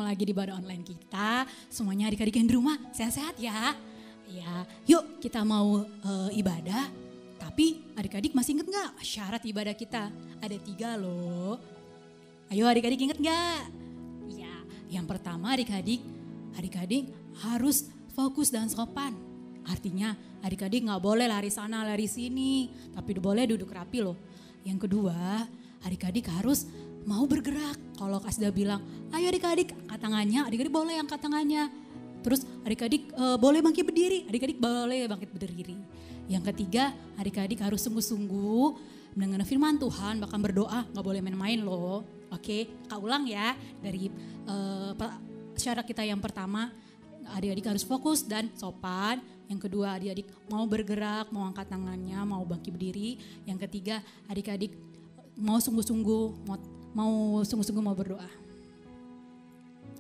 lagi di ibadah online kita. Semuanya adik-adik yang di rumah sehat-sehat ya. Ya, yuk kita mau ibadah. Tapi adik-adik masih inget gak syarat ibadah kita? Ada 3 loh. Ayo adik-adik inget gak? Ya, yang pertama adik-adik harus fokus dan sopan. Artinya adik-adik gak boleh lari sana lari sini. Tapi boleh duduk rapi loh. Yang kedua, adik-adik harus mau bergerak. Kalau Kak Asda bilang, ayo adik-adik angkat tangannya, adik-adik boleh angkat tangannya. Terus adik-adik boleh bangkit berdiri, adik-adik boleh bangkit berdiri. Yang ketiga, adik-adik harus sungguh-sungguh mendengar firman Tuhan, bahkan berdoa, gak boleh main-main loh. Oke, Kak ulang ya dari syarat kita yang pertama, adik-adik harus fokus dan sopan. Yang kedua, adik-adik mau bergerak, mau angkat tangannya, mau bangkit berdiri. Yang ketiga, adik-adik mau sungguh-sungguh mau berdoa.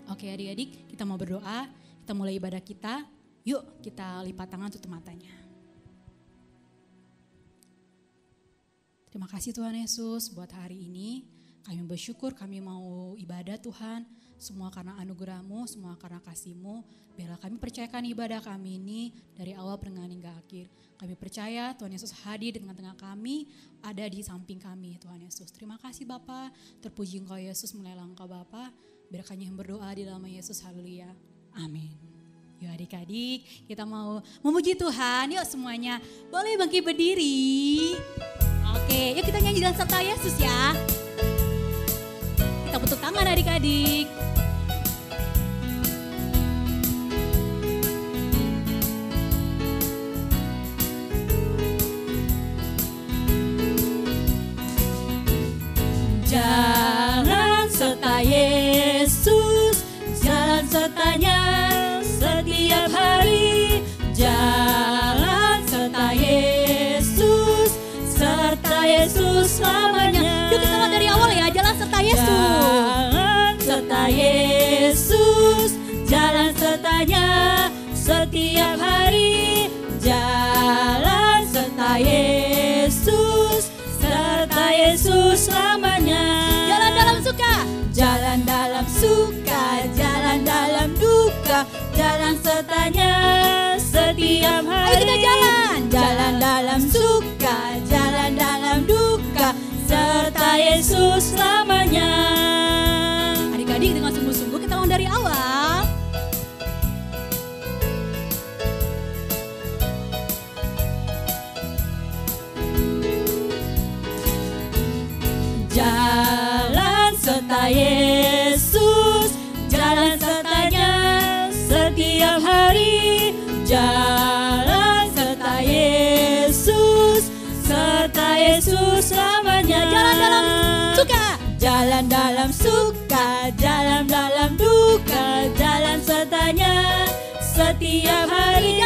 Oke adik-adik, kita mau berdoa, kita mulai ibadah kita. Yuk kita lipat tangan, tutup matanya. Terima kasih Tuhan Yesus buat hari ini. Kami bersyukur, kami mau ibadah Tuhan. Semua karena anugerah-Mu, semua karena kasih-Mu. Biarlah kami percayakan ibadah kami ini dari awal pertengahan hingga akhir. Kami percaya Tuhan Yesus hadir di tengah-tengah kami, ada di samping kami Tuhan Yesus. Terima kasih Bapa, terpuji Engkau Yesus, melalui Engkau Bapa. Biar kami yang berdoa di dalam Yesus, haleluya. Amin. Yuk adik-adik, kita mau memuji Tuhan. Yuk semuanya boleh bangkit berdiri. Oke, yuk kita nyanyi dalam serta Yesus ya. Kita tepuk tangan adik-adik. Jalan serta Yesus, jalan sertanya setiap hari. Jalan serta Yesus, serta Yesus selamanya. Yuk kita dari awal ya, jalan serta Yesus. Jalan serta Yesus, jalan sertanya setiap hari. Jalan serta Yesus, serta Yesus selamanya. Jalan dalam suka, jalan dalam suka, jalan dalam duka, jalan sertanya setiap hari. Ayo kita jalan. Jalan dalam suka, jalan dalam duka, serta Yesus selamanya. Adik-adik dengan sungguh-sungguh kita mau dari awal. Jalan serta Yesus, jalan sertanya setiap hari. Jalan serta Yesus, serta Yesus selamanya. Jalan dalam suka, jalan dalam suka, jalan dalam duka, jalan sertanya setiap hari.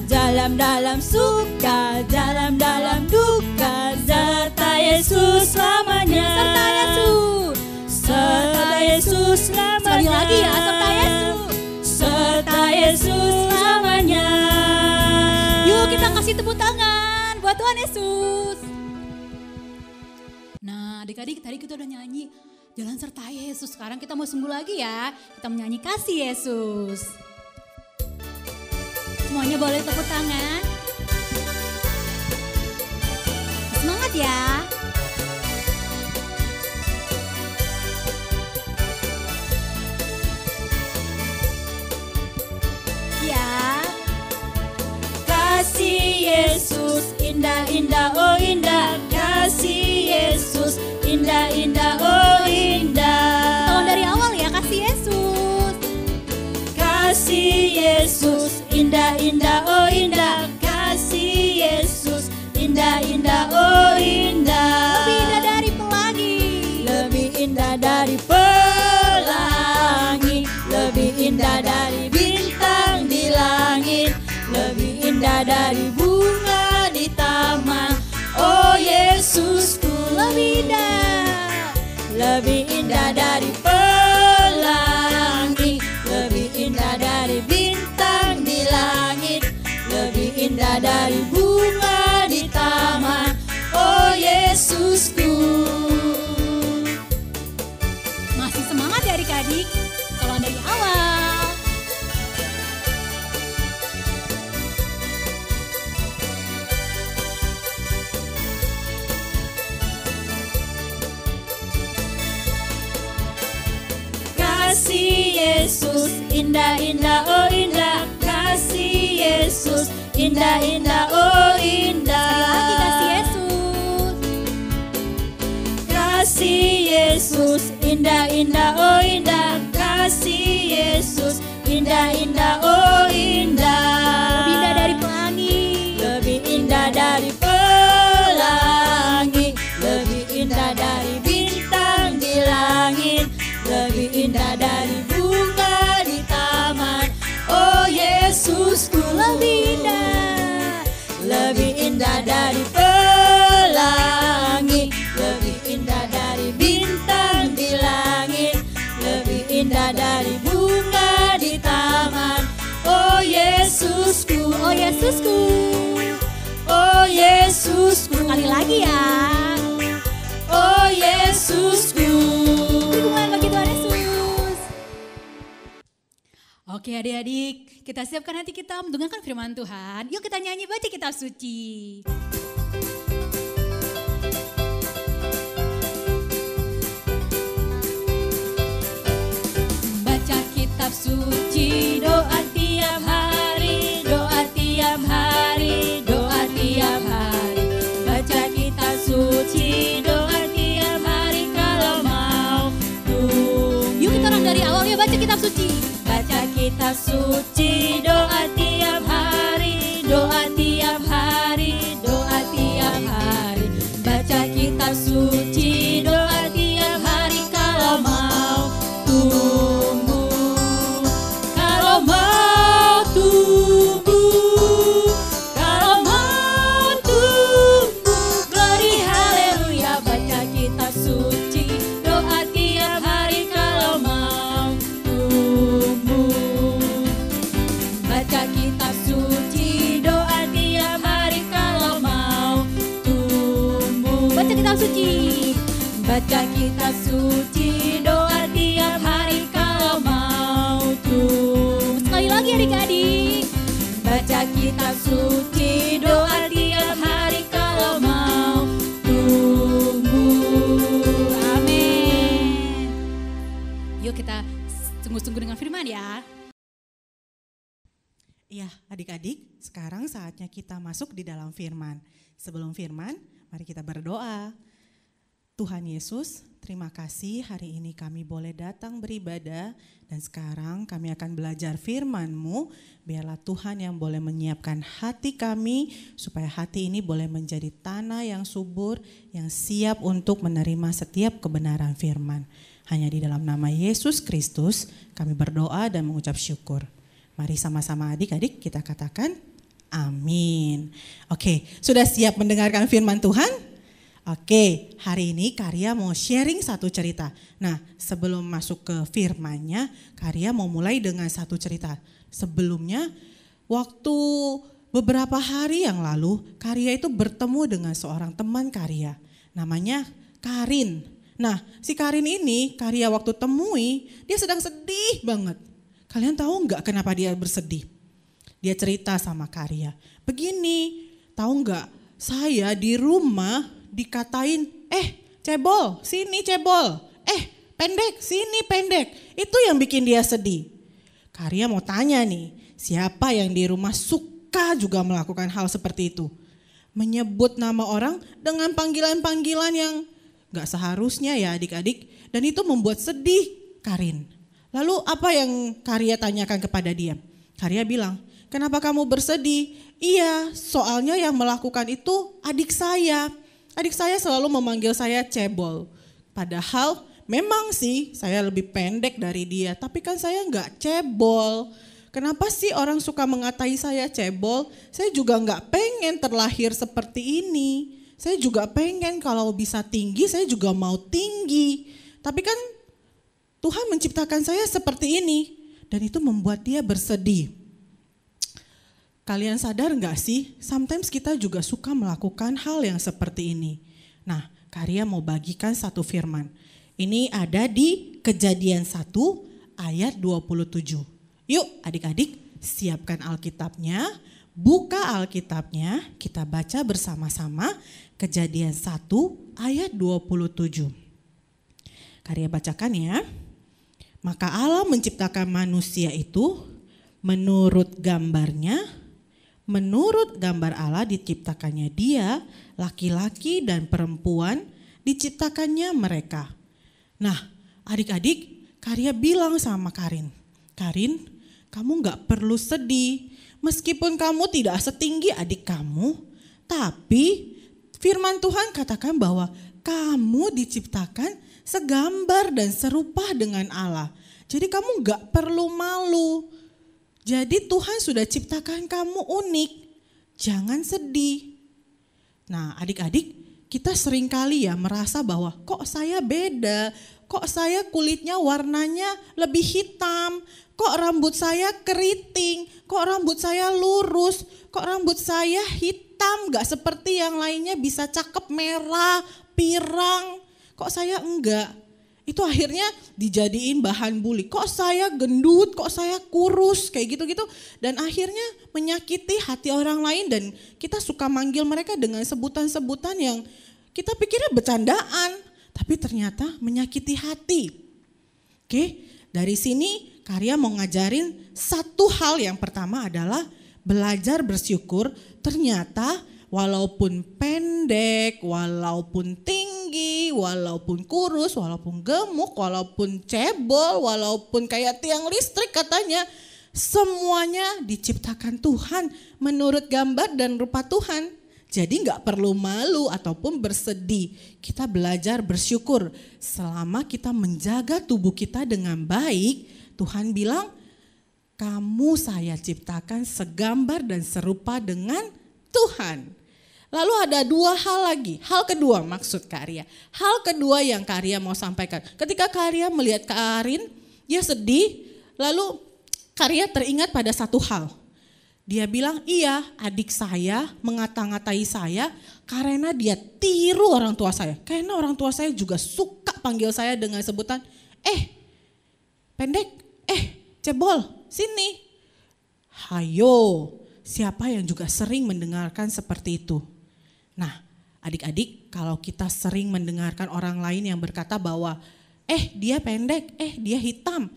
Jalan dalam suka, jalan dalam duka, serta Yesus selamanya. serta Yesus. Serta Yesus selamanya. Sekali lagi ya, serta Yesus. Serta Yesus selamanya. Yuk kita kasih tepuk tangan buat Tuhan Yesus. Nah adik-adik tadi kita udah nyanyi jalan serta Yesus. Sekarang kita mau sungguh lagi ya. Kita menyanyi kasih Yesus. Semuanya boleh tepuk tangan. Semangat ya. Ya. Kasih Yesus indah-indah, oh indah. Kasih Yesus indah-indah, oh indah. Tahun dari awal ya, kasih Yesus. Kasih Yesus indah-indah, oh indah. Kasih Yesus indah-indah, oh indah. Lebih indah dari pelangi. Lebih indah dari pelangi. Lebih indah dari bintang di langit. Lebih indah dari bunga di taman. Oh Yesusku, Lebih indah. lebih indah dari pelangi. Lebih indah dari bintang di langit. Lebih indah dari bunga di taman. Oh Yesusku. Masih semangat ya adik-adik? Kalau dari indah, indah, oh indah, kasih Yesus, indah, indah, oh indah. Sekali lagi kasih Yesus. Kasih Yesus, indah, indah, oh indah, kasih Yesus, indah, indah, oh indah. Lebih indah dari pelangi. Lebih indah dari pelangi, lebih indah dari bintang di langit, lebih indah dari bunga di taman. Oh Yesusku, lebih indah, lebih indah dari pelangi, lebih indah dari bintang di langit, lebih indah dari bunga di taman. Oh Yesusku, oh Yesusku, oh Yesusku. Sekali lagi ya. Oh Yesusku. Dukungan bagi Tuhan Yesus. Oke adik-adik, kita siapkan hati kita mendengarkan firman Tuhan. Yuk kita nyanyi baca kitab suci. Baca kitab suci, doa tiap hari, doa tiap hari, doa tiap hari. Baca kitab suci, doa tiap hari kalau mau tumbuh. Yuk kita orang dari awal ya baca kitab suci. Baca kitab suci, doa tiap hari, doa tiap hari, doa tiap hari. Baca kitab suci, doa tiap hari kalau mau tumbuh. Kalau mau tumbuh, kalau mau tumbuh, glory haleluya. Baca kitab suci, doa tiap hari kalau mau tumbuh. Baca kitab suci, doa tiap hari kalau mau tumbuh. Baca kitab suci. Baca kitab suci, doa tiap hari kalau mau tumbuh. Sekali lagi adik-adik. Baca kitab suci, doa tiap hari kalau mau tumbuh. Amin. Yuk kita sungguh-sungguh dengan firman ya. Iya, adik-adik, sekarang saatnya kita masuk di dalam firman. Sebelum firman, mari kita berdoa. Tuhan Yesus, terima kasih hari ini kami boleh datang beribadah dan sekarang kami akan belajar firman-Mu. Biarlah Tuhan yang boleh menyiapkan hati kami supaya hati ini boleh menjadi tanah yang subur, yang siap untuk menerima setiap kebenaran firman. Hanya di dalam nama Yesus Kristus kami berdoa dan mengucap syukur. Mari sama-sama adik-adik kita katakan amin. Oke, sudah siap mendengarkan firman Tuhan? Oke, hari ini Karya mau sharing satu cerita. Nah, sebelum masuk ke firmannya, Karya mau mulai dengan satu cerita. Sebelumnya, waktu beberapa hari yang lalu, Karya itu bertemu dengan seorang teman Karya. Namanya Karin. Nah, si Karin ini, Karya waktu temui, dia sedang sedih banget. Kalian tahu nggak kenapa dia bersedih? Dia cerita sama Karya, begini, tahu nggak? Saya di rumah dikatain, cebol, sini cebol, pendek, sini pendek. Itu yang bikin dia sedih. Karya mau tanya nih, siapa yang di rumah suka juga melakukan hal seperti itu? Menyebut nama orang dengan panggilan-panggilan yang gak seharusnya ya adik-adik. Dan itu membuat sedih Karin. Lalu apa yang Karya tanyakan kepada dia? Karya bilang, kenapa kamu bersedih? Iya, soalnya yang melakukan itu adik saya. Adik saya selalu memanggil saya cebol. Padahal memang sih saya lebih pendek dari dia, tapi kan saya nggak cebol. Kenapa sih orang suka mengatai saya cebol? Saya juga nggak pengen terlahir seperti ini. Saya juga pengen kalau bisa tinggi, saya juga mau tinggi. Tapi kan Tuhan menciptakan saya seperti ini. Dan itu membuat dia bersedih. Kalian sadar gak sih, sometimes kita juga suka melakukan hal yang seperti ini. Nah, Karya mau bagikan satu firman. Ini ada di Kejadian 1 ayat 27. Yuk adik-adik, siapkan Alkitabnya, buka Alkitabnya, kita baca bersama-sama Kejadian 1 ayat 27. Karya bacakan ya. Maka Allah menciptakan manusia itu menurut gambarnya, menurut gambar Allah diciptakannya dia, laki-laki dan perempuan diciptakannya mereka. Nah, adik-adik, Karya bilang sama Karin, Karin, kamu gak perlu sedih, meskipun kamu tidak setinggi adik kamu, tapi firman Tuhan katakan bahwa kamu diciptakan segambar dan serupa dengan Allah. Jadi kamu gak perlu malu. Jadi Tuhan sudah ciptakan kamu unik. Jangan sedih. Nah, adik-adik, kita seringkali ya merasa bahwa kok saya beda, kok saya kulitnya warnanya lebih hitam, kok rambut saya keriting, kok rambut saya lurus, kok rambut saya hitam, gak seperti yang lainnya bisa cakep merah, pirang. Kok saya enggak? Itu akhirnya dijadiin bahan bully. Kok saya gendut, kok saya kurus, kayak gitu-gitu. Dan akhirnya menyakiti hati orang lain dan kita suka manggil mereka dengan sebutan-sebutan yang kita pikirnya bercandaan. Tapi ternyata menyakiti hati. Oke, dari sini Karya mau ngajarin satu hal. Yang pertama adalah belajar bersyukur. Ternyata walaupun pendek, walaupun tinggi, walaupun kurus, walaupun gemuk, walaupun cebol, walaupun kayak tiang listrik katanya, semuanya diciptakan Tuhan menurut gambar dan rupa Tuhan. Jadi gak perlu malu ataupun bersedih. Kita belajar bersyukur selama kita menjaga tubuh kita dengan baik. Tuhan bilang, kamu saya ciptakan segambar dan serupa dengan Tuhan. Lalu ada dua hal lagi. Hal kedua maksud Karya. Hal kedua yang Karya mau sampaikan. Ketika Karya melihat Karin, dia sedih. Lalu Karya teringat pada satu hal. Dia bilang, iya adik saya mengata-ngatai saya karena dia tiru orang tua saya. Karena orang tua saya juga suka panggil saya dengan sebutan, pendek, cebol, sini. Hayo, siapa yang juga sering mendengarkan seperti itu? Nah, adik-adik, kalau kita sering mendengarkan orang lain yang berkata bahwa dia pendek, dia hitam,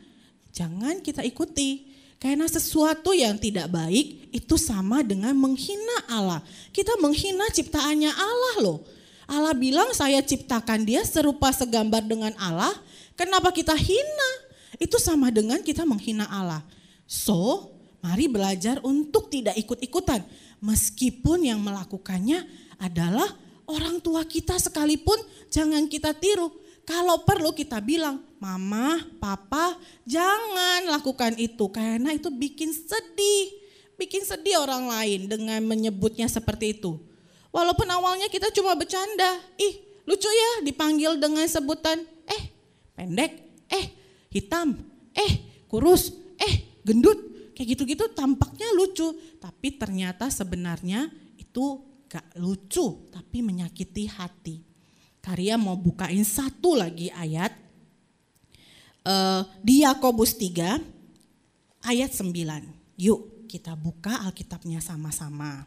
jangan kita ikuti. Karena sesuatu yang tidak baik itu sama dengan menghina Allah. Kita menghina ciptaannya Allah loh. Allah bilang saya ciptakan dia serupa segambar dengan Allah. Kenapa kita hina? Itu sama dengan kita menghina Allah. So, mari belajar untuk tidak ikut-ikutan. Meskipun yang melakukannya adalah orang tua kita sekalipun, jangan kita tiru. Kalau perlu kita bilang, mama, papa, jangan lakukan itu. Karena itu bikin sedih orang lain dengan menyebutnya seperti itu. Walaupun awalnya kita cuma bercanda, lucu ya dipanggil dengan sebutan, pendek, hitam, kurus, gendut. Kayak gitu-gitu tampaknya lucu, tapi ternyata sebenarnya itu gak lucu, tapi menyakiti hati. Karya mau bukain satu lagi ayat di Yakobus 3 ayat 9. Yuk kita buka Alkitabnya sama-sama.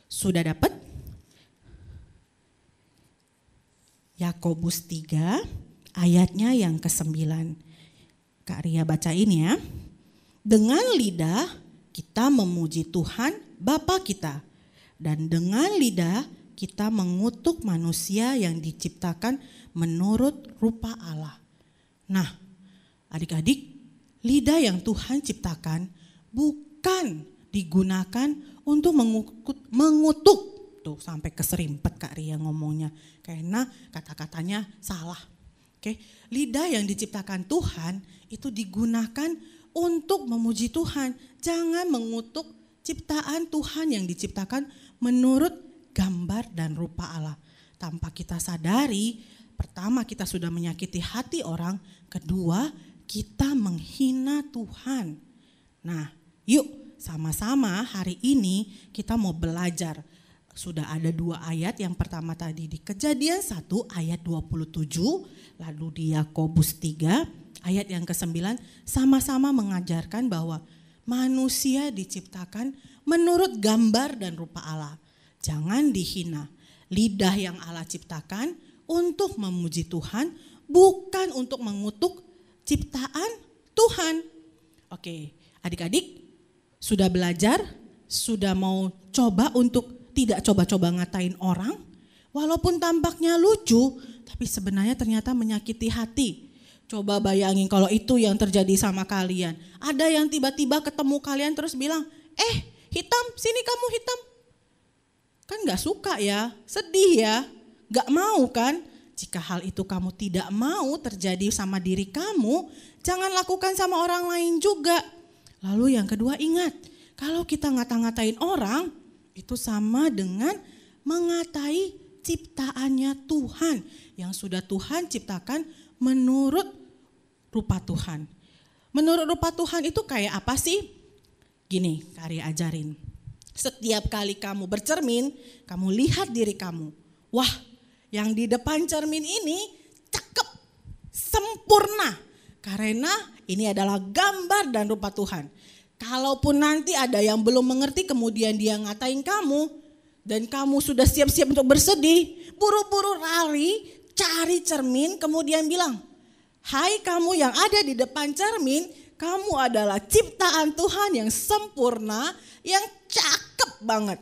Sudah dapat? Yakobus 3 ayatnya yang ke-9. Karya bacain ya. Dengan lidah kita memuji Tuhan Bapa kita, dan dengan lidah kita mengutuk manusia yang diciptakan menurut rupa Allah. Nah, adik-adik, lidah yang Tuhan ciptakan bukan digunakan untuk mengutuk. Tuh sampai keserimpet Kak Ria ngomongnya, karena kata-katanya salah. Oke, lidah yang diciptakan Tuhan itu digunakan untuk memuji Tuhan. Jangan mengutuk ciptaan Tuhan yang diciptakan menurut gambar dan rupa Allah. Tanpa kita sadari, pertama kita sudah menyakiti hati orang, kedua kita menghina Tuhan. Nah, yuk sama-sama hari ini kita mau belajar. Sudah ada 2 ayat, yang pertama tadi di Kejadian 1 ayat 27, lalu di Yakobus 3 ayat yang ke-9, sama-sama mengajarkan bahwa manusia diciptakan menurut gambar dan rupa Allah. Jangan dihina. Lidah yang Allah ciptakan untuk memuji Tuhan, bukan untuk mengutuk ciptaan Tuhan. Oke, adik-adik sudah belajar, sudah mau coba untuk tidak coba-coba ngatain orang, walaupun tampaknya lucu, tapi sebenarnya ternyata menyakiti hati. Coba bayangin kalau itu yang terjadi sama kalian. Ada yang tiba-tiba ketemu kalian terus bilang, hitam, sini kamu hitam. Kan gak suka ya, sedih ya, gak mau kan. Jika hal itu kamu tidak mau terjadi sama diri kamu, jangan lakukan sama orang lain juga. Lalu yang kedua ingat, kalau kita ngata-ngatain orang, itu sama dengan mengatai ciptaannya Tuhan. Yang sudah Tuhan ciptakan menurut rupa Tuhan. Menurut rupa Tuhan itu kayak apa sih? Gini, Karya ajarin. Setiap kali kamu bercermin, kamu lihat diri kamu. Wah, yang di depan cermin ini cakep, sempurna. Karena ini adalah gambar dan rupa Tuhan. Kalaupun nanti ada yang belum mengerti kemudian dia ngatain kamu dan kamu sudah siap-siap untuk bersedih, buru-buru lari cari cermin kemudian bilang, "Hai kamu yang ada di depan cermin, kamu adalah ciptaan Tuhan yang sempurna, yang cakep banget."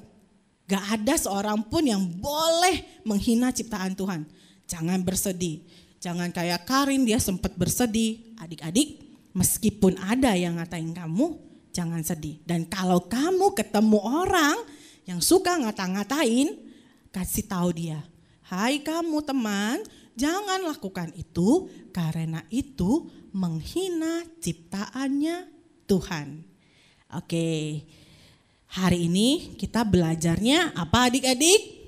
Gak ada seorang pun yang boleh menghina ciptaan Tuhan. Jangan bersedih. Jangan kayak Karin, dia sempat bersedih. Adik-adik, meskipun ada yang ngatain kamu, jangan sedih. Dan kalau kamu ketemu orang yang suka ngata-ngatain, kasih tahu dia, "Hai kamu teman, jangan lakukan itu karena itu menghina ciptaannya Tuhan." Oke, hari ini kita belajarnya apa adik-adik?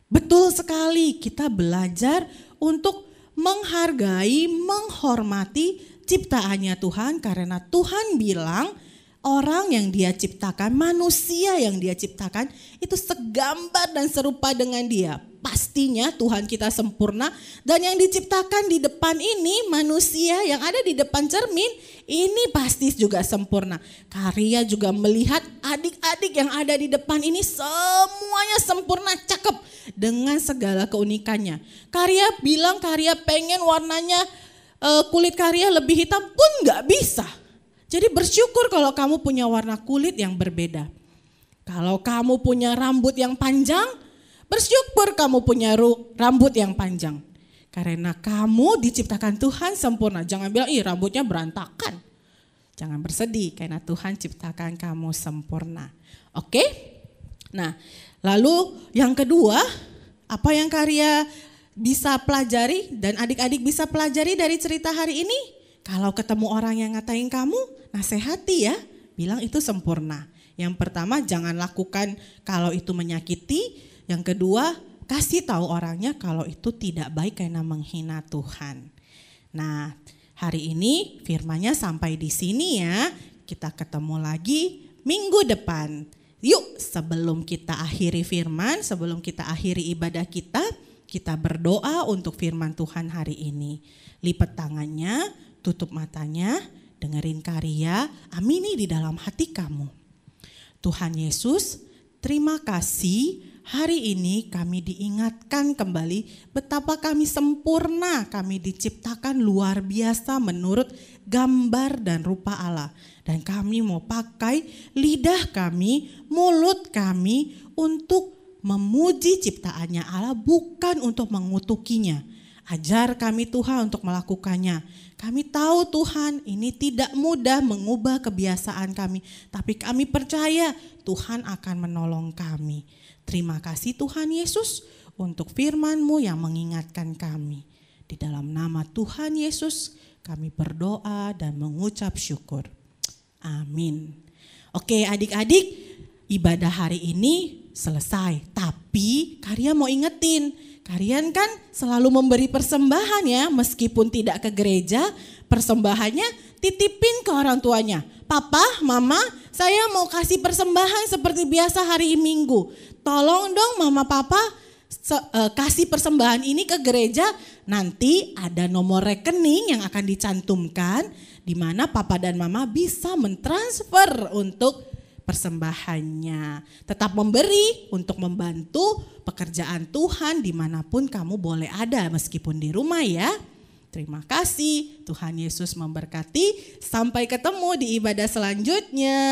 Betul sekali, kita belajar untuk menghargai, menghormati ciptaannya Tuhan karena Tuhan bilang orang yang dia ciptakan, manusia yang dia ciptakan itu segambar dan serupa dengan dia. Pastinya Tuhan kita sempurna dan yang diciptakan di depan ini manusia yang ada di depan cermin ini pasti juga sempurna. Karya juga melihat adik-adik yang ada di depan ini semuanya sempurna, cakep dengan segala keunikannya. Karya bilang Karya pengen warnanya kulit Karya lebih hitam pun gak bisa. Jadi bersyukur kalau kamu punya warna kulit yang berbeda. Kalau kamu punya rambut yang panjang, bersyukur kamu punya rambut yang panjang. Karena kamu diciptakan Tuhan sempurna. Jangan bilang, rambutnya berantakan. Jangan bersedih karena Tuhan ciptakan kamu sempurna. Oke? Nah, lalu yang kedua, apa yang Karya bisa pelajari dan adik-adik bisa pelajari dari cerita hari ini? Kalau ketemu orang yang ngatain kamu, nasihati ya, bilang itu sempurna. Yang pertama, jangan lakukan kalau itu menyakiti. Yang kedua, kasih tahu orangnya kalau itu tidak baik karena menghina Tuhan. Nah, hari ini firman-Nya sampai di sini ya. Kita ketemu lagi minggu depan. Yuk, sebelum kita akhiri firman, sebelum kita akhiri ibadah kita berdoa untuk firman Tuhan hari ini. Lipat tangannya, tutup matanya, dengerin Karya, amini di dalam hati kamu. Tuhan Yesus, terima kasih hari ini kami diingatkan kembali betapa kami sempurna, kami diciptakan luar biasa menurut gambar dan rupa Allah. Dan kami mau pakai lidah kami, mulut kami untuk memuji ciptaannya Allah, bukan untuk mengutukinya. Ajar kami Tuhan untuk melakukannya. Kami tahu Tuhan ini tidak mudah mengubah kebiasaan kami, tapi kami percaya Tuhan akan menolong kami. Terima kasih Tuhan Yesus untuk firman-Mu yang mengingatkan kami. Di dalam nama Tuhan Yesus kami berdoa dan mengucap syukur. Amin. Oke adik-adik, ibadah hari ini selesai. Tapi Karya mau ingetin, kalian kan selalu memberi persembahan ya, meskipun tidak ke gereja, persembahannya titipin ke orang tuanya. Papa, mama, saya mau kasih persembahan seperti biasa hari Minggu. Tolong dong mama papa kasih persembahan ini ke gereja. Nanti ada nomor rekening yang akan dicantumkan di mana papa dan mama bisa mentransfer untuk persembahannya. Tetap memberi untuk membantu pekerjaan Tuhan dimanapun kamu boleh ada, meskipun di rumah ya. Terima kasih, Tuhan Yesus memberkati. Sampai ketemu di ibadah selanjutnya.